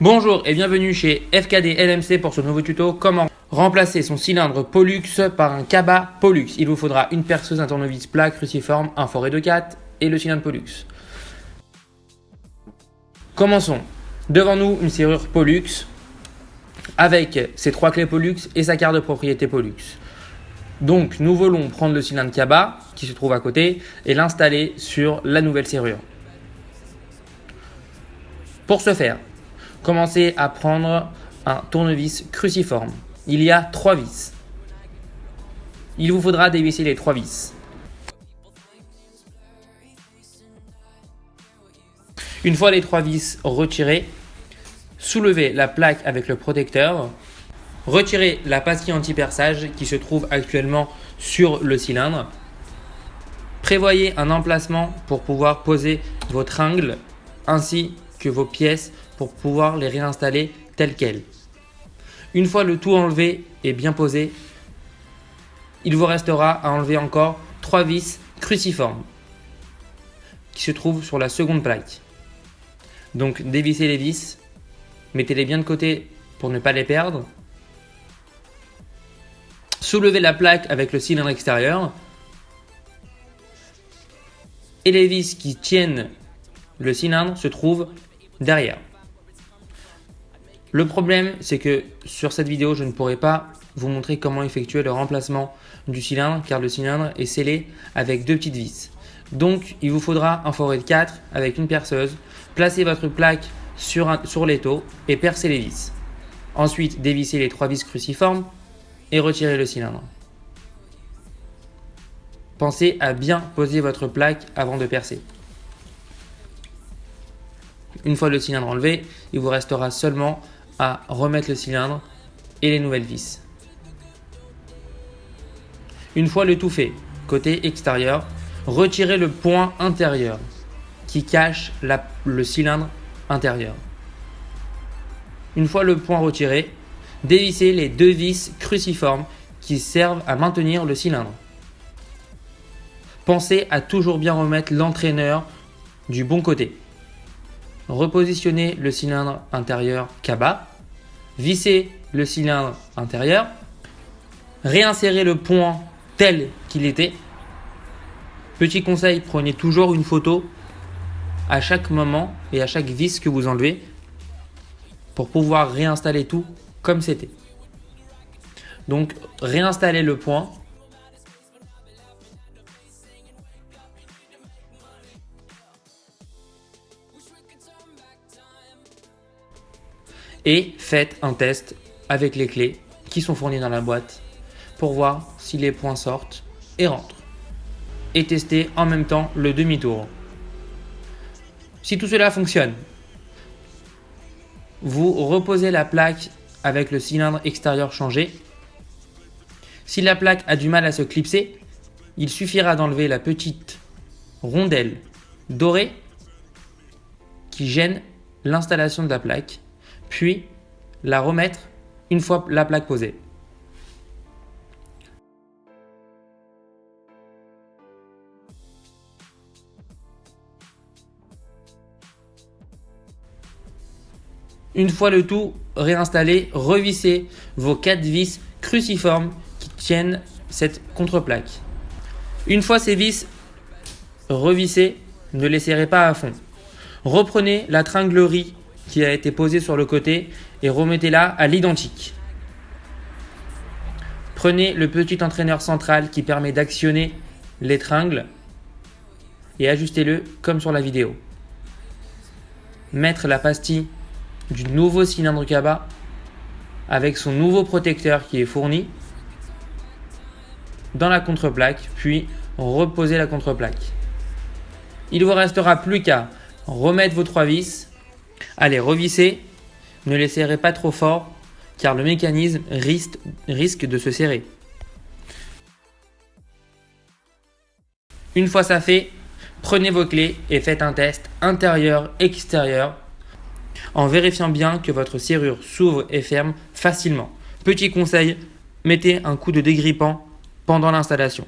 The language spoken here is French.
Bonjour et bienvenue chez FKD LMC pour ce nouveau tuto. Comment remplacer son cylindre Pollux par un Kaba Pollux. Il vous faudra une perceuse, un tournevis plat cruciforme, un forêt de 4 et le cylindre Pollux. Commençons. Devant nous une serrure Pollux avec ses 3 clés Pollux et sa carte de propriété Pollux. Donc nous voulons prendre le cylindre Kaba qui se trouve à côté et l'installer sur la nouvelle serrure. Pour ce faire, commencez à prendre un tournevis cruciforme. Il y a 3 vis. Il vous faudra dévisser les 3 vis. Une fois les 3 vis retirées, soulevez la plaque avec le protecteur. Retirez la pastille anti-perçage qui se trouve actuellement sur le cylindre. Prévoyez un emplacement pour pouvoir poser vos tringles ainsi que vos pièces pour pouvoir les réinstaller telles quelles. Une fois le tout enlevé et bien posé, il vous restera à enlever encore 3 vis cruciformes qui se trouvent sur la seconde plaque. Donc dévissez les vis, mettez-les bien de côté pour ne pas les perdre. Soulevez la plaque avec le cylindre extérieur et les vis qui tiennent le cylindre se trouvent derrière. Le problème, c'est que sur cette vidéo, je ne pourrai pas vous montrer comment effectuer le remplacement du cylindre car le cylindre est scellé avec 2 petites vis. Donc, il vous faudra un forêt de 4 avec une perceuse. Placez votre plaque sur l'étau et percez les vis. Ensuite, dévissez les 3 vis cruciformes et retirez le cylindre. Pensez à bien poser votre plaque avant de percer. Une fois le cylindre enlevé, il vous restera seulement à remettre le cylindre et les nouvelles vis. Une fois le tout fait, côté extérieur, retirez le point intérieur qui cache le cylindre intérieur. Une fois le point retiré, dévissez les 2 vis cruciformes qui servent à maintenir le cylindre. Pensez à toujours bien remettre l'entraîneur du bon côté. Repositionnez le cylindre intérieur Kaba, vissez le cylindre intérieur, réinsérez le point tel qu'il était. Petit conseil, prenez toujours une photo à chaque moment et à chaque vis que vous enlevez pour pouvoir réinstaller tout comme c'était. Donc réinstallez le point. Et faites un test avec les clés qui sont fournies dans la boîte pour voir si les points sortent et rentrent. Et testez en même temps le demi-tour. Si tout cela fonctionne, vous reposez la plaque avec le cylindre extérieur changé. Si la plaque a du mal à se clipser, il suffira d'enlever la petite rondelle dorée qui gêne l'installation de la plaque, puis la remettre une fois la plaque posée. Une fois le tout réinstallé, revissez vos 4 vis cruciformes qui tiennent cette contreplaque. Une fois ces vis revissées, ne les serrez pas à fond. Reprenez la tringlerie qui a été posée sur le côté et remettez-la à l'identique. Prenez le petit entraîneur central qui permet d'actionner les tringles et ajustez-le comme sur la vidéo. Mettre la pastille du nouveau cylindre Kaba avec son nouveau protecteur qui est fourni dans la contreplaque, puis reposer la contreplaque. Il vous restera plus qu'à remettre vos 3 vis, à les revisser, ne les serrez pas trop fort car le mécanisme risque de se serrer. Une fois ça fait, prenez vos clés et faites un test intérieur-extérieur en vérifiant bien que votre serrure s'ouvre et ferme facilement. Petit conseil, mettez un coup de dégrippant pendant l'installation.